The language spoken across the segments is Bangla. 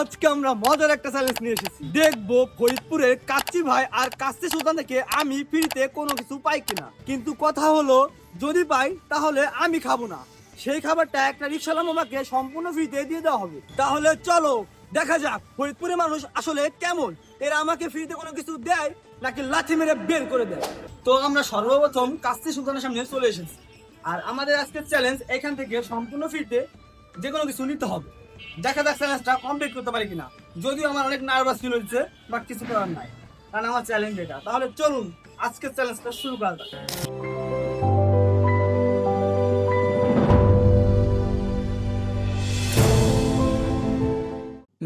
আজকে আমরা মজার একটা চ্যালেঞ্জ নিয়ে এসেছি। দেখবো ফরিদপুরের কাচ্চি ভাই আর কাচ্চি সুলতান থেকে আমি ফ্রিতে কোনো কিছু পাই কিনা। কিন্তু কথা হলো, যদি পাই তাহলে আমি খাবো না, সেই খাবারটা একটা রিকশাওয়ালা মামাকে সম্পূর্ণ ফ্রিতে দিয়ে দেওয়া হবে। তাহলে চলো দেখা যাক ফরিদপুরের মানুষ আসলে কেমন, এরা আমাকে ফ্রিতে কোনো কিছু দেয় নাকি লাঠি মেরে বের করে দেয়। তো আমরা সর্বপ্রথম কাচ্চি সুলতানের সামনে চলে এসেছি, আর আমাদের আজকের চ্যালেঞ্জ এখান থেকে সম্পূর্ণ ফ্রিতে যে কোনো কিছু নিতে হবে। দেখা যাক চ্যালেঞ্জটা কমপ্লিট করতে পারি কিনা। যদিও আমার অনেক নার্ভাস ফিল হচ্ছে, বাট কিছু করার নাই, কারণ আমার চ্যালেঞ্জ এটা। তাহলে চলুন আজকের চ্যালেঞ্জটা শুরু করা যাক।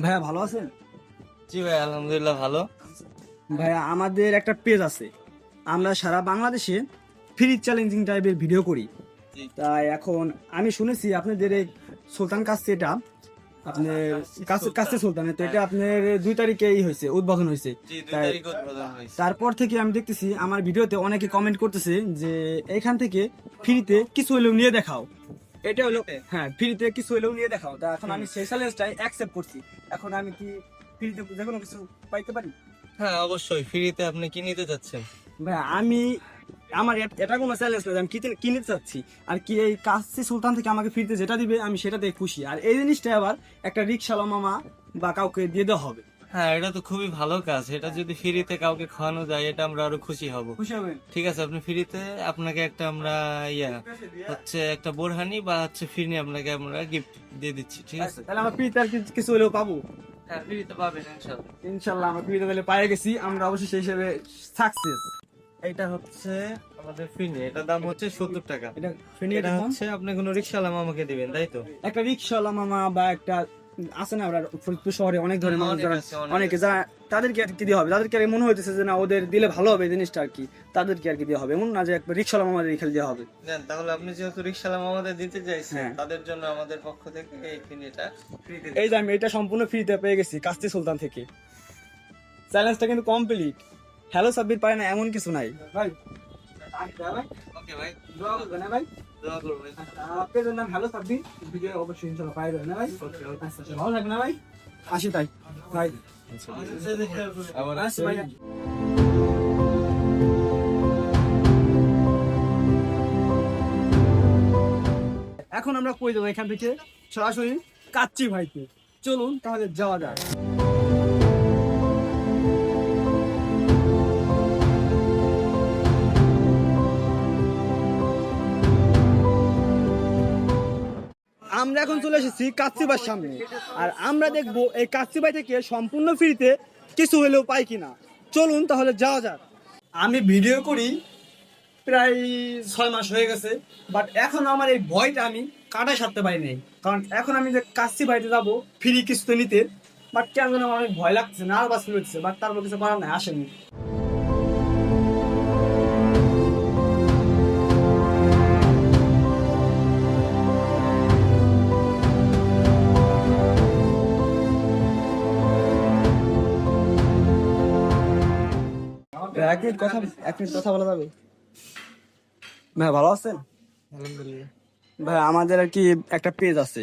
ভাইয়া ভালো আছেন? জি ভাই, আলহামদুলিল্লাহ ভালো। ভাইয়া আমাদের একটা পেজ আছে, আমরা সারা বাংলাদেশে ফ্রি চ্যালেঞ্জিং টাইপের ভিডিও করি। তাই এখন আমি শুনেছি আপনাদের এই সুলতান কাছে, এটা আপনার কাছে সুলতানের, তো এটা আপনার 2 তারিখেই হয়েছে, উদ্বোধন হয়েছে। তারপর থেকে আমি দেখতেছি আমার ভিডিওতে অনেকে কমেন্ট করতেছে যে এখান থেকে ফ্রিতে কিছু হলেও নিয়ে দেখাও। এটা হলো হ্যাঁ, ফ্রিতে কিছু হলেও নিয়ে দেখাও। তা এখন আমি সেই চ্যালেঞ্জটাই অ্যাকসেপ্ট করছি। এখন আমি কি ফ্রিতে যে কোনো কিছু পাইতে পারি? হ্যাঁ অবশ্যই। ফ্রিতে আপনি কি নিতে চাচ্ছেন? ভাই আমি আমার এটা কোনো চ্যালেঞ্জ নয়, আমি কিনতে চাচ্ছি। আর কি এই কাচ্চি সুলতান থেকে আমাকে ফ্রিতে যেটা দিবে আমি সেটাতে খুশি। আর এই জিনিসটা আবার একটা রিকশাওয়ালা মামা বা কাউকে দিয়ে দেওয়া হবে। হ্যাঁ, এটা তো খুবই ভালো কাজ। এটা যদি ফ্রিতে কাউকে খাওয়ানো যায়, এটা আমরা আরো খুশি হব। খুশি হবেন? ঠিক আছে, আপনি ফ্রিতে আপনাকে একটা আমরা একটা বোরহানি বা ফিরনি আপনাকে আমরা গিফট দিয়ে দিচ্ছি। ঠিক আছে, তাহলে আমার ফ্রিতে আর কিছু হলেও পাবো? হ্যাঁ ফ্রিতে পাবেন ইনশাআল্লাহ। ইনশাল্লাহ আমরা ফ্রিতে তাহলে পেয়ে গেছি, আমরা অবশ্যই সেই হিসেবে সাকসেস। এটা হচ্ছে আমাদের ফিরনি, এটার দাম হচ্ছে 70 টাকা। এটা ফিরনি, এটা হচ্ছে আপনি কোনো রিকশাওয়ালা মামাকে দিবেন, তাই তো? একটা রিকশাওয়ালা মামা বা একটা আছে না, আমরা ফরিদপুর শহরে অনেক ধরনের মানুষ যারা, অনেকে যারা, তাদেরকে আর কি দিয়ে হবে, তাদেরকে আর মনে হইতেছে যে না ওদের দিলে ভালো হবে জিনিসটা আর কি, তাদেরকে আর কি দেওয়া হবে। এমন না যে একটা রিকশাওয়ালা মামাদের খেলে দেওয়া হবে। তাহলে আপনি যেহেতু রিকশাওয়ালা মামাদের দিতে চাইছেন, হ্যাঁ, তাদের জন্য আমাদের পক্ষ থেকে এই ফিরনিটা ফ্রিতে। এই যে আমি এটা সম্পূর্ণ ফ্রিতে পেয়ে গেছি কাচ্চি সুলতান থেকে। চ্যালেঞ্জটা কিন্তু কমপ্লিট। হ্যালো সাব্বির পারে না এমন কিছু নাই ভাই। ওকে ভাই, দোয়া করবেন না ভাই? দোয়া করবেন। আপনাদের নাম হ্যালো সাব্বির, ভিডিও অবশ্যই ইনশাআল্লাহ পাই যাবেন না ভাই? আচ্ছা ভালো থাকবেন না ভাই? আসি তাই ভাই, আসি ভাই। এখন আমরা কই যাবো এখান থেকে? সরাসরি কাচ্চি ভাইতে। চলুন তাহলে যাওয়া যাক। আমরা এখন চলে এসেছি কাচ্চি ভাইয়ের সামনে, আর আমরা দেখবো এই কাচ্চি ভাই থেকে সম্পূর্ণ ফ্রিতে কিছু হলেও পাই কিনা। চলুন তাহলে যাওয়া যাক। আমি ভিডিও করি প্রায় 6 মাস হয়ে গেছে, বাট এখন আমার এই ভয়টা আমি কাটাই সারতে পারি নাই। কারণ এখন আমি যে কাচ্চি ভাইতে যাবো ফ্রি কিছুতে নিতে, বাট কেন যেন আমার অনেক ভয় লাগছে, নার্ভাস ফিল হচ্ছে, বাট তারপর কিছু করার নাই, আসেনি। এক মিনিট কথা বলা যাবে? ভাই ভালো আছেন? আলহামদুলিল্লাহ। ভাই আমাদের আর কি একটা পেজ আছে,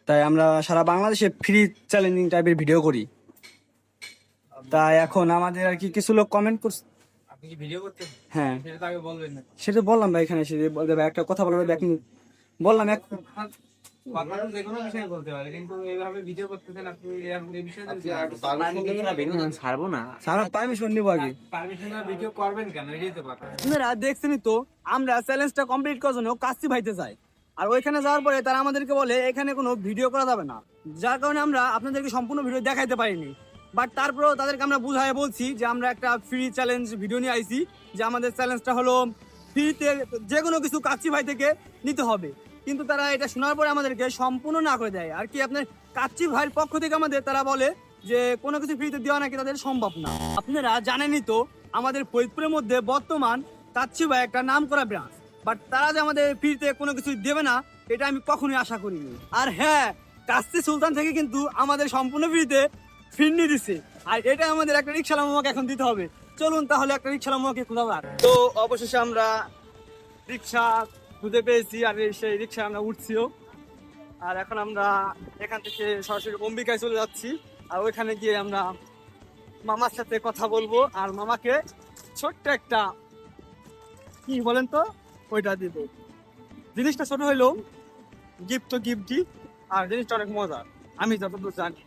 তাই আমরা সারা বাংলাদেশে ফ্রি চ্যালেঞ্জিং টাইপের ভিডিও করি। তাই এখন আমাদের আর কি কিছু লোক কমেন্ট করছে। আপনি কি ভিডিও করতে? হ্যাঁ সেটা তো আগে বলবেন না। সেটা বললাম ভাই, এখানে এসে বলতে ভাই একটা কথা বলবে, এক মিনিট বললাম। এক যে কোনো বিষয়ে বলতে পারে, কিন্তু এইভাবে ভিডিও করতেছেন আপনি, এই বিষয়ে ছাড়বো না, সারা পারমিশন নিবো আগে। পারমিশন না ভিডিও করবেন কেন, এটাই তো কথা। আপনারা দেখছেনই তো, আমরা চ্যালেঞ্জটা কমপ্লিট করার জন্য কাচ্চি ভাইতে যাই, আর ওইখানে যাওয়ার পরে তারা আমাদেরকে বলে এখানে কোনো ভিডিও করা যাবে না, যার কারণে আমরা আপনাদেরকে সম্পূর্ণ ভিডিও দেখাইতে পারিনি। বাট তারপরেও তাদেরকে আমরা বুঝাই বলছি যে আমরা একটা ফ্রি চ্যালেঞ্জ ভিডিও নিয়ে আইছি, যে আমাদের চ্যালেঞ্জটা হলো ফ্রিতে যে কোনো কিছু কাচ্চি ভাই থেকে নিতে হবে। কিন্তু তারা এটা শোনার পরে আমাদেরকে সম্পূর্ণ না করে দেয় আর কি। আপনার কাচ্চি ভাইয়ের পক্ষ থেকে আমাদের তারা বলে যে কোনো কিছু ফ্রিতে দেওয়া নাকি তাদের সম্ভব না। আপনারা জানেনই তো আমাদের ফরিদপুরের মধ্যে বর্তমান কাচ্চি ভাই একটা নাম করা ব্রাঞ্চ, বাট তারা যে আমাদের ফ্রিতে কোনো কিছু দেবে না এটা আমি কখনোই আশা করিনি। আর হ্যাঁ, কাচ্চি সুলতান থেকে কিন্তু আমাদের সম্পূর্ণ ফ্রিতে ফিরনি দিছে, আর এটা আমাদের একটা রিকশাওয়ালা মামাকে এখন দিতে হবে। চলুন তাহলে একটা রিকশাওয়ালা মামাকে খোঁজা যাক। তো অবশেষে আমরা রিকশা খুঁজে পেয়েছি, আর সেই রিকশা আমরা উঠছিও। আর এখন আমরা এখান থেকে সরাসরি অম্বিকায় চলে যাচ্ছি। আর ওইখানে গিয়ে আমরা মামার সাথে কথা বলবো আর মামাকে ছোট্ট একটা কি বলেন তো ওইটা দিব। জিনিসটা ছোট হইলেও গিফট তো গিফটই, আর জিনিসটা অনেক মজার আমি যতদূর জানি।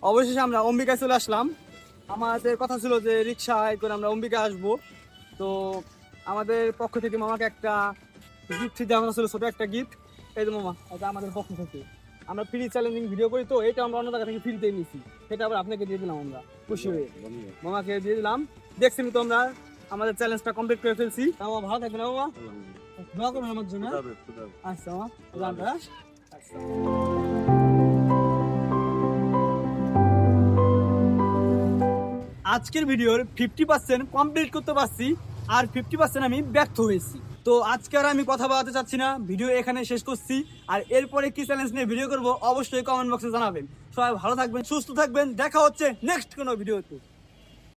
অবশেষে আমরা অম্বিকায় চলে আসলাম। আমাদের কথা ছিল যে রিক্সায় করে আমরা অম্বিকায় আসবো, তো আমাদের পক্ষ থেকে মামাকে একটা গিফট দেওয়া ছিল, ছোট একটা গিফট। এই যে মামা, এটা আমাদের পক্ষ থেকে, আমরা ফ্রি চ্যালেঞ্জিং ভিডিও করি তো এটা আমরা অন্য জায়গা থেকে ফ্রিতে নিয়েছি, সেটা আবার আপনাকে দিয়ে দিলাম, আমরা খুশি হয়ে মামাকে দিয়ে দিলাম। দেখছেন তো আমরা আমাদের চ্যালেঞ্জটা কমপ্লিট করে ফেলছি। মামা ভালো থাকবেন মামা, দোয়া করবেন আমার জন্য। আচ্ছা মামা, আচ্ছা। আজকের ভিডিওর 50% কমপ্লিট করতে পারছি, আর 50% আমি ব্যর্থ হয়েছি। তো আজকে আর আমি কথা বলতে চাচ্ছি না, ভিডিও এখানে শেষ করছি। আর এরপরে কি চ্যালেঞ্জ নিয়ে ভিডিও করব অবশ্যই কমেন্ট বক্সে জানাবেন। সবাই ভালো থাকবেন, সুস্থ থাকবেন, দেখা হচ্ছে নেক্সট কোনো ভিডিওতে।